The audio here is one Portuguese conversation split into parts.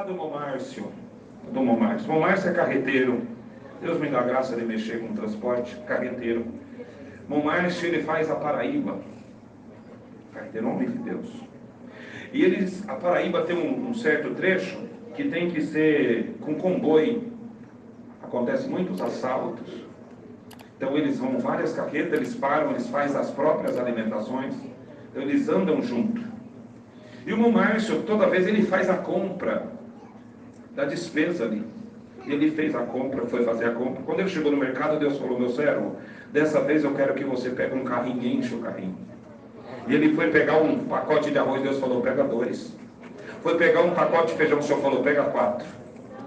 lá do Momárcio. Momárcio é carreteiro. Deus me dá a graça de mexer com transporte, carreteiro. Momárcio, ele faz a Paraíba. Carreteiro, homem de Deus. E a Paraíba tem um certo trecho que tem que ser com comboio. Acontece muitos assaltos. Então eles vão várias carretas, eles param, eles fazem as próprias alimentações. Então eles andam junto. E o Momárcio, toda vez ele faz a compra da despesa ali. Ele fez a compra, foi fazer a compra. Quando ele chegou no mercado, Deus falou: meu servo, dessa vez eu quero que você pegue um carrinho e enche o carrinho. E ele foi pegar um pacote de arroz, Deus falou: pega 2. Foi pegar um pacote de feijão, o Senhor falou: pega 4.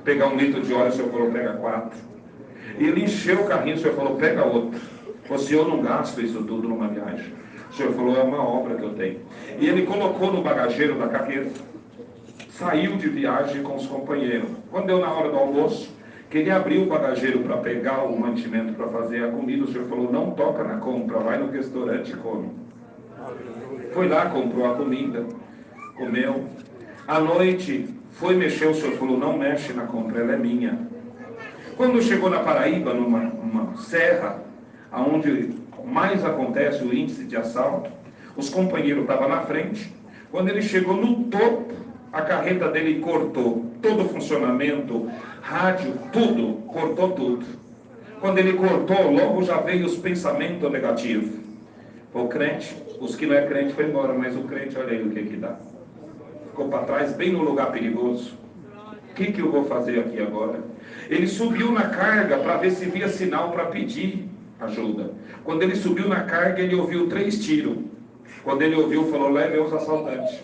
Pegar 1 litro de óleo, o Senhor falou: pega 4. E ele encheu o carrinho, o Senhor falou: pega outro. Você, eu não gasto isso tudo numa viagem. O Senhor falou: é uma obra que eu tenho. E ele colocou no bagageiro da carreta, saiu de viagem com os companheiros. Quando deu na hora do almoço, que ele abriu o bagageiro para pegar o mantimento para fazer a comida, o Senhor falou: não toca na compra, vai no restaurante e come. Foi lá, comprou a comida, comeu. À noite, foi mexer, o Senhor falou: não mexe na compra, ela é minha. Quando chegou na Paraíba, numa serra, onde mais acontece o índice de assalto, os companheiros estavam na frente. Quando ele chegou no topo, a carreta dele cortou todo o funcionamento, rádio, tudo, cortou tudo. Quando ele cortou, logo já veio os pensamentos negativos. O crente, os que não é crente foi embora, mas o crente, olha aí o que dá. Ficou para trás, bem no lugar perigoso. O que eu vou fazer aqui agora? Ele subiu na carga para ver se via sinal para pedir ajuda. Quando ele subiu na carga, ele ouviu 3 tiros. Quando ele ouviu, falou: leve os assaltantes.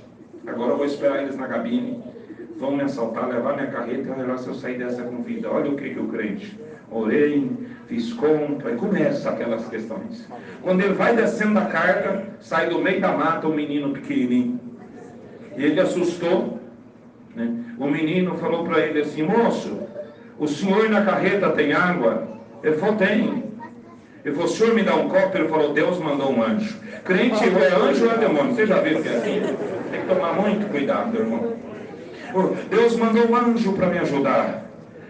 Agora eu vou esperar eles na cabine. Vão me assaltar, levar minha carreta. Olha lá se eu sair dessa com vida. Olha o que o crente. Orei, fiz compra, e começa aquelas questões. Quando ele vai descendo da carga, sai do meio da mata um menino pequenininho. E ele assustou, né? O menino falou para ele assim: moço, o senhor na carreta tem água? Ele falou: tem. Ele falou: o senhor me dá um copo? Ele falou: Deus mandou um anjo. Crente é anjo ou é demônio? Você já viu que é assim? Tem que tomar muito cuidado, irmão. Deus mandou um anjo para me ajudar.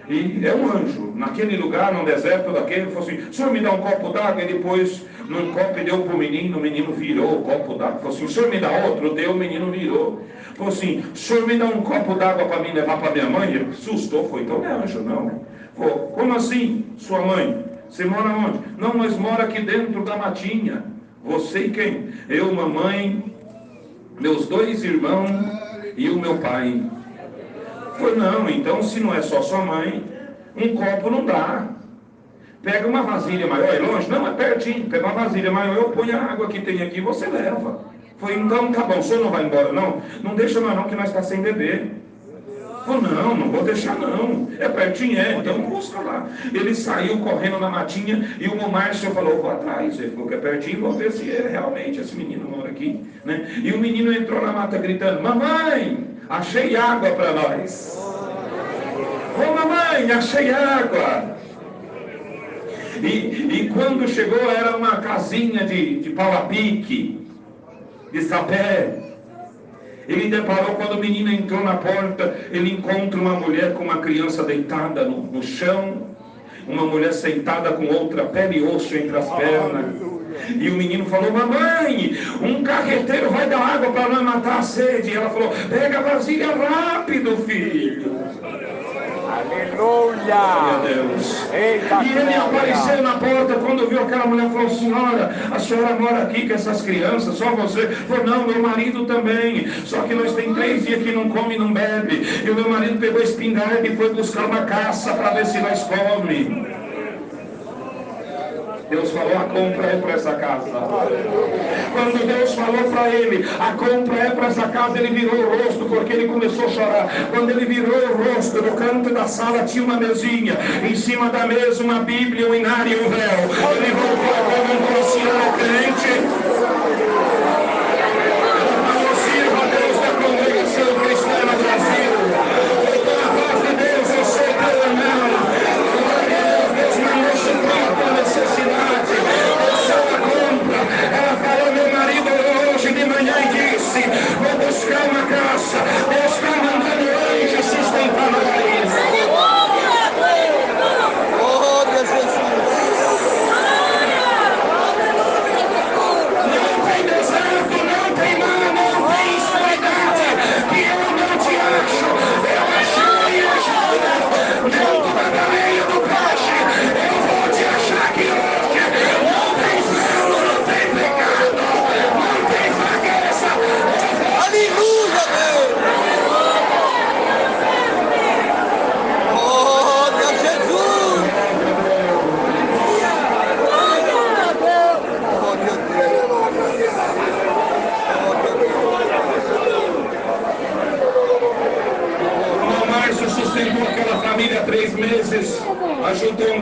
E é um anjo. Naquele lugar, no deserto daquele, ele falou assim: o senhor me dá um copo d'água? Ele pôs num copo e deu para o menino virou o copo d'água. Falou assim: o senhor me dá outro? Deu, o menino virou. Falou assim: o senhor me dá um copo d'água para mim levar para minha mãe? Ele assustou, foi: então não é anjo não. Falou: como assim, sua mãe? Você mora onde? Não, mas mora aqui dentro da matinha. Você e quem? Eu, mamãe, meus 2 irmãos e o meu pai. Falei: não, então se não é só sua mãe, um copo não dá. Pega uma vasilha maior, é longe? Não, é pertinho. Pega uma vasilha maior, eu ponho a água que tem aqui e você leva. Falei: então tá bom, o senhor não vai embora não? Não deixa nós não, que nós estamos sem beber. Falei: não vou deixar não. É pertinho, então busca lá. Ele saiu correndo na matinha e o Momárcio falou: vou atrás. Ele falou que é pertinho, vou ver se realmente esse menino mora aqui, né? E o menino entrou na mata gritando: mamãe, achei água para nós. Ô mamãe, achei água. E quando chegou, era uma casinha de pau a pique, de sapé. Ele deparou, quando o menino entrou na porta, ele encontra uma mulher com uma criança deitada no chão, uma mulher sentada com outra pele e osso entre as pernas. E o menino falou: mamãe, um carreteiro vai dar água para nós matar a sede. E ela falou: pega a vasilha rápido, filho. Aleluia! Glória a Deus. Eita, e ele apareceu na porta. Quando viu aquela mulher, falou: senhora, a senhora mora aqui com essas crianças, só você? Falou: não, meu marido também. Só que nós tem 3 dias que não come e não bebe. E o meu marido pegou a espingarda e foi buscar uma caça para ver se nós come. Deus falou: a compra é para essa casa. Quando Deus falou para ele: a compra é para essa casa, ele virou o rosto, porque ele começou a chorar. Quando ele virou o rosto, no canto da sala tinha uma mesinha, em cima da mesa uma Bíblia, um inário e um véu. Ele voltou a como um profissional crente. Sirva a Deus da congregação cristã no Brasil. Voltou a paz de Deus, eu sei que eu não. Deus não suporta a necessidade. Ela falou: meu marido hoje de manhã e disse: vou buscar uma caça. Deus está mandando anjos sustentar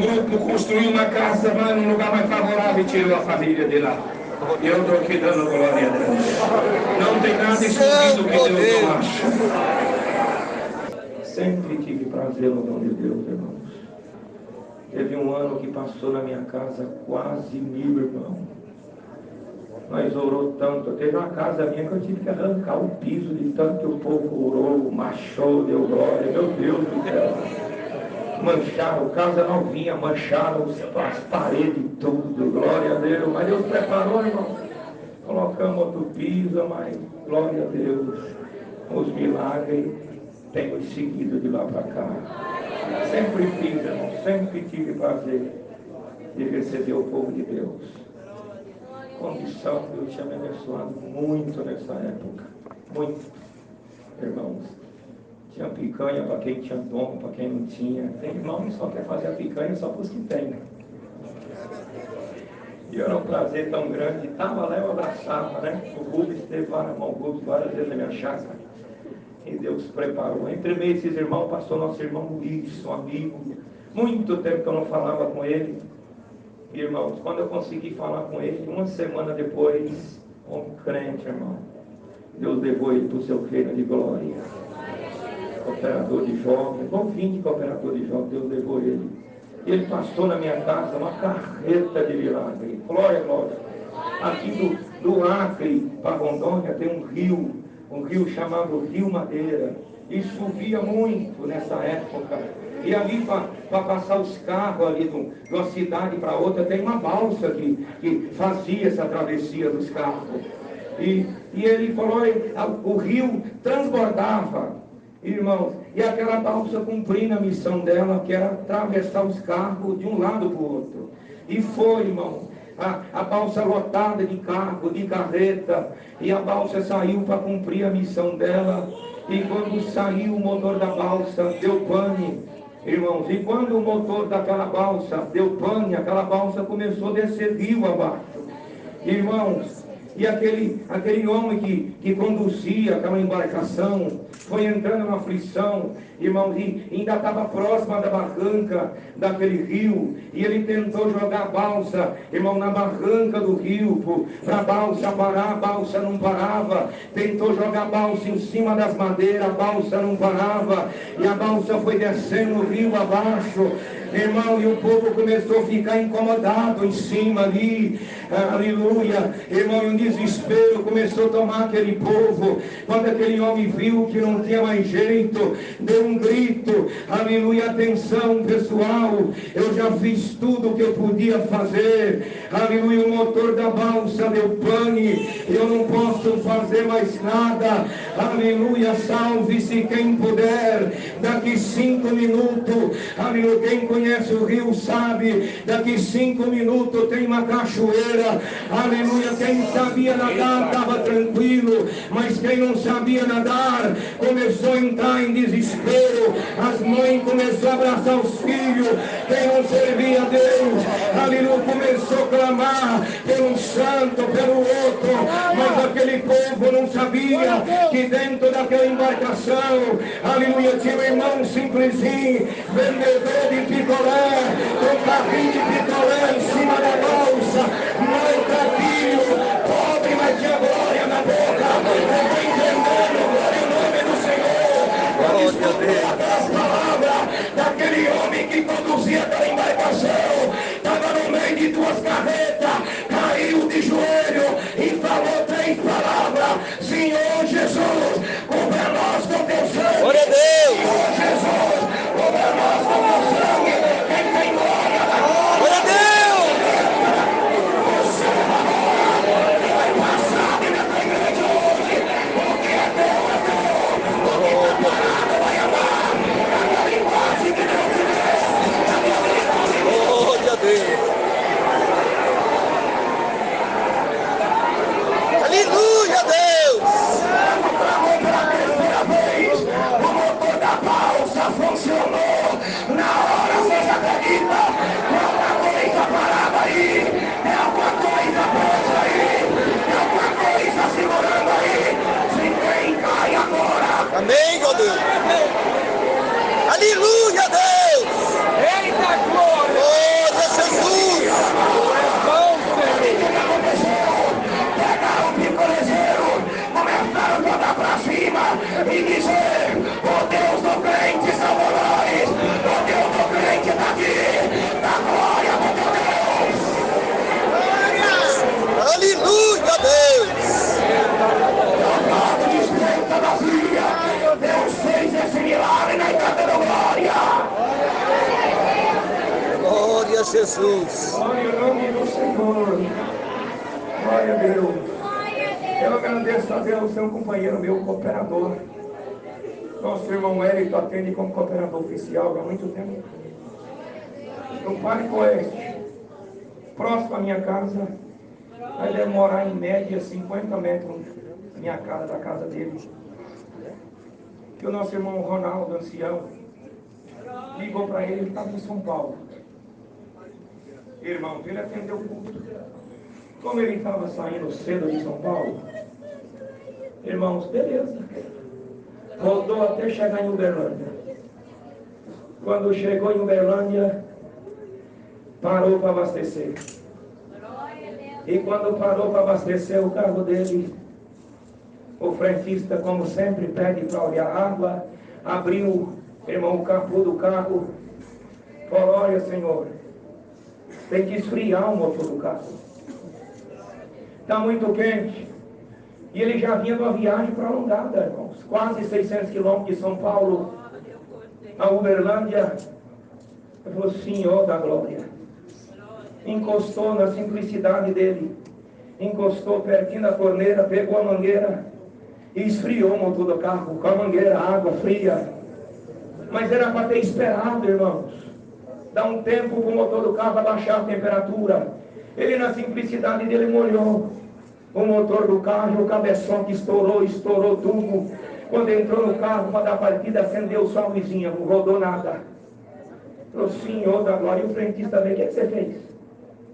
grupo construiu uma casa lá num lugar mais favorável e tirou a família de lá. E eu estou aqui dando glória a Deus. Não tem nada escondido que Deus não acha. Sempre tive prazer no dom de Deus, irmãos. Teve um ano que passou na minha casa quase 1000 irmãos. Nós orou tanto. Teve uma casa minha que eu tive que arrancar o piso de tanto que o povo orou, marchou, deu glória. Meu Deus do céu. Mancharam, casa novinha, mancharam as paredes, tudo. Glória a Deus. Mas Deus preparou, irmão. Colocamos outro piso, mas glória a Deus. Os milagres têm seguido de lá para cá. Sempre fiz, irmão. Sempre tive prazer de receber o povo de Deus. Condição, Deus tinha me abençoado muito nessa época. Muito. Irmãos, tinha picanha para quem tinha dom, para quem não tinha. Tem irmão que só quer fazer a picanha só para os que tem. E era um prazer tão grande. Estava lá, eu abraçava, né? O Rubens esteve lá na mão, o Rubens várias vezes na minha chácara. E Deus preparou. Entre meio esses irmãos, passou nosso irmão Luiz, um amigo. Muito tempo que eu não falava com ele. Irmãos, quando eu consegui falar com ele, uma semana depois, homem crente, irmão, Deus levou ele para o seu reino de glória. Cooperador de jovens, novinho de cooperador de jovens, Deus levou ele. Ele passou na minha casa uma carreta de milagre. Glória, glória. Aqui do Acre para Rondônia tem um rio chamado Rio Madeira. E chovia muito nessa época. E ali para passar os carros ali de uma cidade para outra, tem uma balsa que fazia essa travessia dos carros. E ele falou, o rio transbordava, irmãos, e aquela balsa cumprindo a missão dela, que era atravessar os carros de um lado para o outro. E foi, irmão, a balsa lotada de carro, de carreta, e a balsa saiu para cumprir a missão dela. E quando saiu o motor da balsa, deu pane. Irmãos, e quando o motor daquela balsa deu pane, aquela balsa começou a descer rio abaixo. Irmãos, e aquele homem que conduzia aquela embarcação foi entrando na aflição, irmãos, e ainda estava próxima da barranca daquele rio, e ele tentou jogar a balsa, irmão, na barranca do rio, para a balsa parar, a balsa não parava, tentou jogar a balsa em cima das madeiras, a balsa não parava, e a balsa foi descendo o rio abaixo, irmão, e o povo começou a ficar incomodado em cima ali, aleluia, irmão, e um desespero começou a tomar aquele povo. Quando aquele homem viu que não tinha mais jeito, deu um grito, aleluia, atenção pessoal, eu já fiz tudo o que eu podia fazer, aleluia, o motor da balsa deu pane, eu não posso fazer mais nada, aleluia, salve-se quem puder, daqui 5 minutos, aleluia, quem conhece o rio sabe, daqui 5 minutos tem uma cachoeira, aleluia, quem sabia nadar estava tranquilo, mas quem não sabia nadar começou a entrar em desespero, as mães começaram a abraçar os filhos, quem não servia a Deus, aleluia, começou a clamar pelo santo, pelo outro, mas aquele povo não sabia que dentro daquela embarcação, aleluia, tinha um irmão simplesinho, vendedor de picolé, com carrinho de picolé em cima da balsa, maltratinho, pobre, mas tinha glória na boca, não estou entendendo, glória ao nome do Senhor, as palavras daquele homem que conduzia aquela embarcação, estava no meio de 2 carretas, caiu de joelho e falou 3 palavras, Senhor Jesus, cubra nós com teu sangue, glória a Deus, Senhor Jesus, cubra nós com teu sangue, quem tem glória da glória a Deus, você agora vai passar na tua igreja hoje, porque é teu, o que está parado vai andar, na linguagem que Deus te deu, glória a Deus. Aleluia, Deus! Pela terceira vez, o motor da balsa funcionou. Na hora você acredita? É alguma coisa parada aí, é alguma coisa presa aí, é alguma coisa segurando aí. Se quem cai agora. Amém, meu Deus! Aleluia, Deus! Eita glória! Jesus. Glória ao nome do Senhor. Glória a Deus. Eu agradeço a Deus, seu companheiro meu, cooperador. Nosso irmão Wellington atende como cooperador oficial há muito tempo. No Parque Oeste, próximo à minha casa, vai demorar em média 50 metros minha casa da casa dele. E o nosso irmão Ronaldo, ancião, ligou para ele estava em São Paulo. Irmão, ele atendeu o culto. Como ele estava saindo cedo de São Paulo, irmãos, beleza. Rodou até chegar em Uberlândia. Quando chegou em Uberlândia, parou para abastecer. E quando parou para abastecer o carro dele, o frentista, como sempre, pede para olhar a água, abriu, irmão, o capô do carro, falou: olha, senhor, tem que esfriar o motor do carro. Está muito quente. E ele já vinha de uma viagem prolongada, irmãos. Quase 600 quilômetros de São Paulo a Uberlândia. Ele falou: Senhor da glória. Encostou na simplicidade dele. Encostou pertinho da torneira, pegou a mangueira e esfriou o motor do carro com a mangueira, água fria. Mas era para ter esperado, irmãos. Dá um tempo para o motor do carro abaixar a temperatura. Ele, na simplicidade dele, molhou o motor do carro, o cabeçote estourou tudo. Quando entrou no carro para dar partida, acendeu só a luzinha, não rodou nada. Falou: Senhor da glória. E o frentista veio: o que você fez?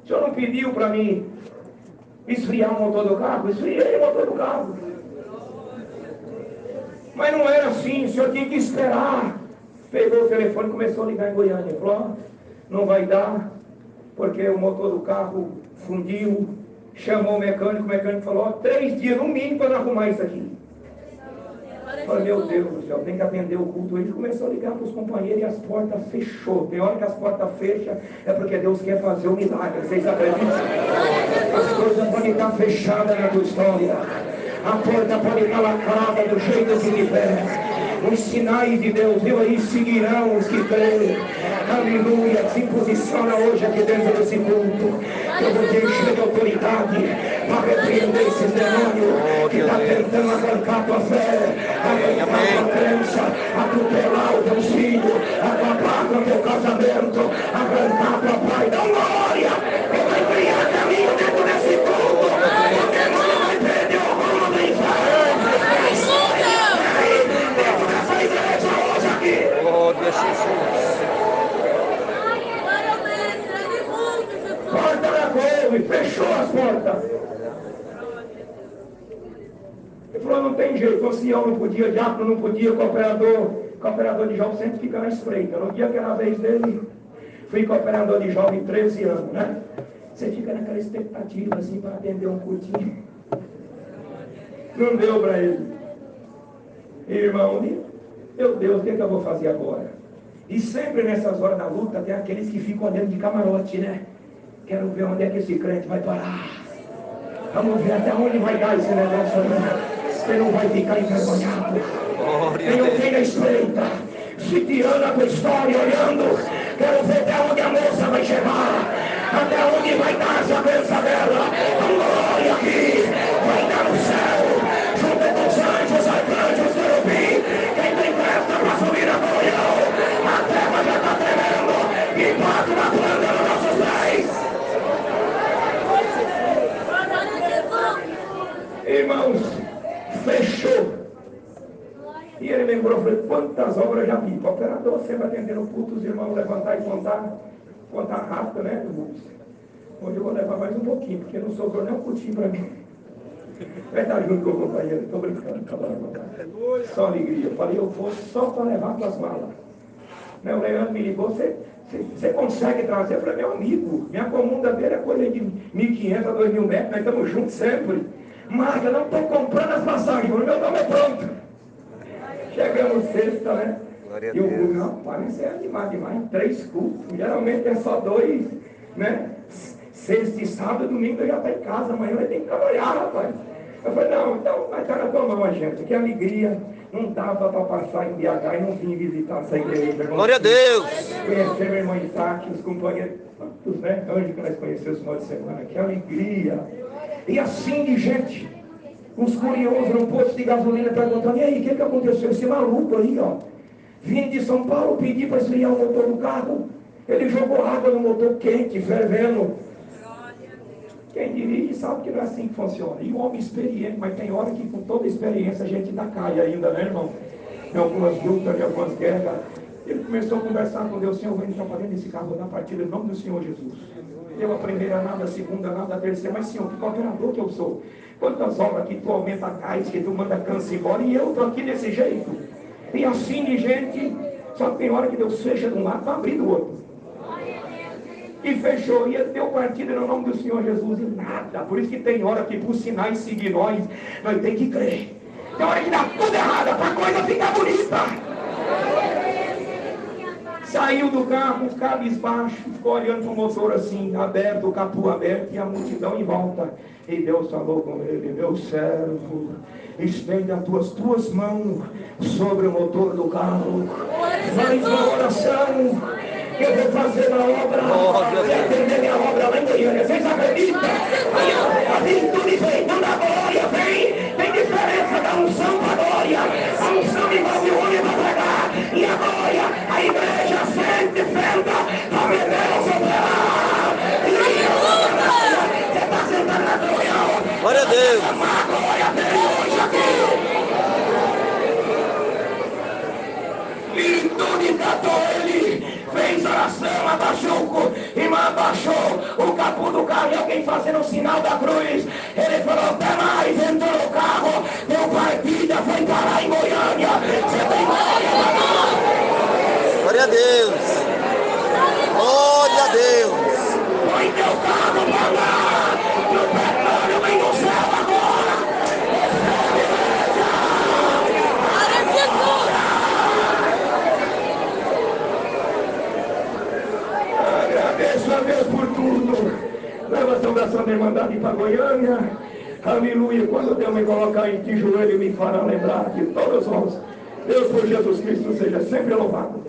O senhor não pediu para mim esfriar o motor do carro? Esfriei o motor do carro. Mas não era assim, o senhor tinha que esperar. Pegou o telefone e começou a ligar em Goiânia. Falou: não vai dar, porque o motor do carro fundiu. Chamou o mecânico falou: 3 dias no mínimo para arrumar isso aqui. Falei: meu Deus do céu, tem que atender o culto. Ele começou a ligar para os companheiros e as portas fechou. Tem hora que as portas fecham, é porque Deus quer fazer um milagre. Vocês acreditam? As coisas podem estar fechadas na tua história. A porta pode estar lacrada do jeito que tiver. Os sinais de Deus, viu aí, seguirão os que creem. Aleluia. Se posiciona hoje aqui dentro desse culto. Eu vou te encher de autoridade para repreender esses demônios que estão tentando arrancar tua fé, arrancar tua crença, atropelar o teu filho, acabar com o teu casamento, arrancar tua pai. Dá glória. Eu vou criar caminho dentro desse culto. O demônio vai perder o rumo do inferno. Glória a Jesus. Porta da couve, fechou as portas. Ele falou: não tem jeito, o ancião não podia, o diácono não podia, o cooperador de jovem sempre fica na espreita. No dia que era a vez dele, fui cooperador de jovem 13 anos, né? Você fica naquela expectativa assim para atender um cultinho. Não deu para ele. Irmão, meu Deus, o que eu vou fazer agora? E sempre nessas horas da luta tem aqueles que ficam olhando de camarote, né? Quero ver onde é que esse crente vai parar. Vamos ver até onde vai dar esse negócio. Você não vai ficar envergonhado. Tem alguém na espreita, se tirando a tua história, olhando. Quero ver até onde a moça vai chegar. Até onde vai dar essa bênção dela. A glória aqui vai dar no céu. Junto com os anjos, arcanjos, querubim. Quem tem pressa para subir a comunhão. A terra já está tremendo. E bate na planta dos nossos pés. Irmãos, fechou. E ele lembrou, falei: quantas obras eu já vi. O operador sempre atendendo o culto, os irmãos levantar e contar rápido, né, irmãos? Hoje eu vou levar mais um pouquinho, porque não sobrou nem um cultinho para mim. Vai estar junto com o companheiro, estou brincando, só alegria. Eu falei: eu vou só para levar tuas malas. Né, o Leandro me ligou: você consegue trazer? Eu falei: meu amigo, minha comunda dele é coisa de 1.500 a 2.000 metros, nós estamos juntos sempre. Mas eu não estou comprando as passagens, o meu nome é pronto. Chegamos sexta, né? E o culto, rapaz, isso é animado demais. 3 cultos, geralmente é só 2, né? Sexta e sábado, domingo eu já estou em casa, amanhã eu tenho que trabalhar, rapaz. Eu falei: não, então vai estar na tua mão, gente, que alegria. Não dava para passar em BH e não vim visitar essa igreja. Glória a Deus. Conhecer o irmão Isaac, os companheiros, quantos, né? Anjos que nós conhecemos esse final de semana, que alegria. E assim de gente, os curiosos no posto de gasolina perguntando: e aí, o que aconteceu? Esse maluco aí, ó, vindo de São Paulo, pedir para esfriar o motor do carro. Ele jogou água no motor quente, fervendo. Quem dirige sabe que não é assim que funciona. E o homem experiente, mas tem hora que com toda experiência a gente ainda cai ainda, né, irmão? Em algumas lutas, em algumas guerras. Ele começou a conversar com Deus: Senhor, vem entrar para dentro desse carro na partida, em nome do Senhor Jesus. Deu a primeira nada, a segunda nada, a terceira. Mas Senhor, que cooperador que eu sou. Quantas horas que tu aumenta gás, que tu manda câncer embora, e eu estou aqui desse jeito. E assim de gente, só que tem hora que Deus fecha de um lado para abrir do outro. E fechou, e ele deu partida no nome do Senhor Jesus, e nada. Por isso que tem hora que por sinais seguir nós temos que crer. Tem hora que dá tudo errado, para a coisa ficar bonita. Saiu do carro, cabisbaixo, ficou olhando para o motor assim, aberto, o capô aberto, e a multidão em volta. E Deus falou com ele: meu servo, estende as tuas mãos sobre o motor do carro, faz uma oração, que eu vou fazer a obra, e atender minha obra lá em Goiânia. Vocês acreditam? Aí a virtude vem, não dá glória, vem. Tem diferença da unção para a glória. A unção envolve o homem para pregar, e a glória, a igreja sente, senta, a Deus operar. Você está sentado na glória. Glória a Deus. A glória dele hoje aqui. Virtude tratou ele. Fez oração, abaixou o capô do carro, e alguém fazendo o sinal da cruz. Ele falou: até mais, entrou no carro, deu partida, foi parar em Goiânia. Você tem glória, mano. Glória a Deus. Glória a Deus. Põe teu carro pra lá, no petróleo vem do céu agora. Agradeço a Deus por tudo. Leva essa oração da Irmandade para Goiânia. Aleluia. Quando Deus me colocar em ti joelho, e me fará lembrar de todos nós. Deus por Jesus Cristo seja sempre louvado.